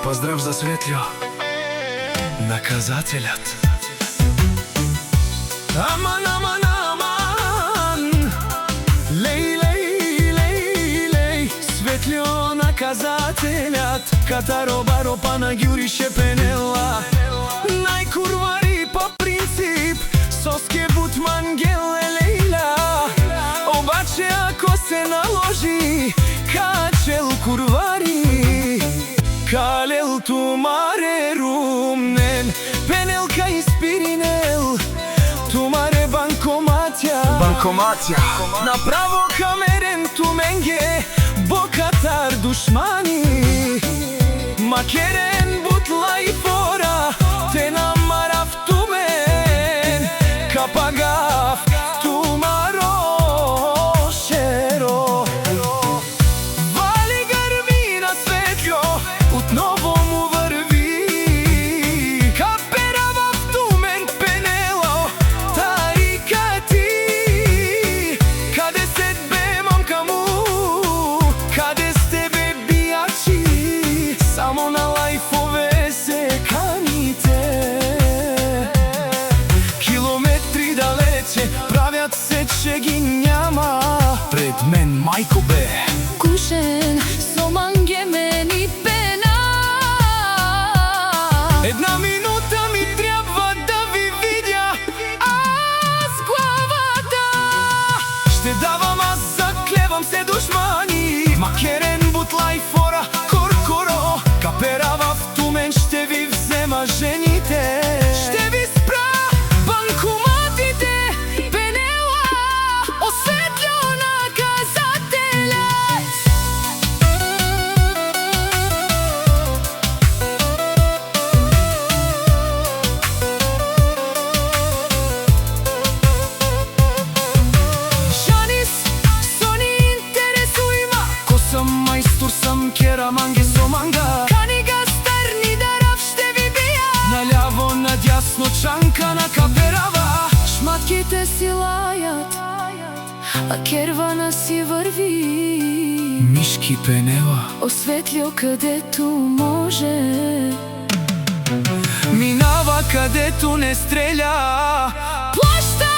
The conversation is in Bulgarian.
Поздрав за Светлјо, наказателјот. Аман, аман, аман, леј, леј, леј, леј, Светлјо, наказателјот. Катаро баро Панагјури Шепенела, најкурвари по принцип, Соске Бутман Геле Лејла. Обаче ако се наложи, качел курвари, калел тумаре румнен, пенелка испиринел, тумаре банкоматја. Направо камерен туменге, бокатар душмани. Макерен бутла и фора, те намарав тумен, капагав тумаро шеро. Вали грмина Светлјо, отново му врви, каперава в тумен пенело, таика ти. Каде се бе мамка му, каде сте бе бијачи, само на лајфове се каните. Километри далече, правят се че ги няма. Пред мен мајко бе кушен со мангемен и пена. Една минута ми трябва да ви видя, Аз главата ще давам, аз заклевам се душмани. Макерен бутла и фора, куркуро, каперава в тумен, ще ви взема жените. Ще ви спра банкоматите, пенела, Осветлјо, наказателјот. Жанис, со ни интересујма, ко сам мајстор сам, кераманге со манга. Кани га старни дарав, ще ви бија. Наљаво, надјасно, чанка на каперава. Шматките си лајат, а кервана си врви. Мишки пенела, Осветлјо кадету може, минава кадето не стреља. плашта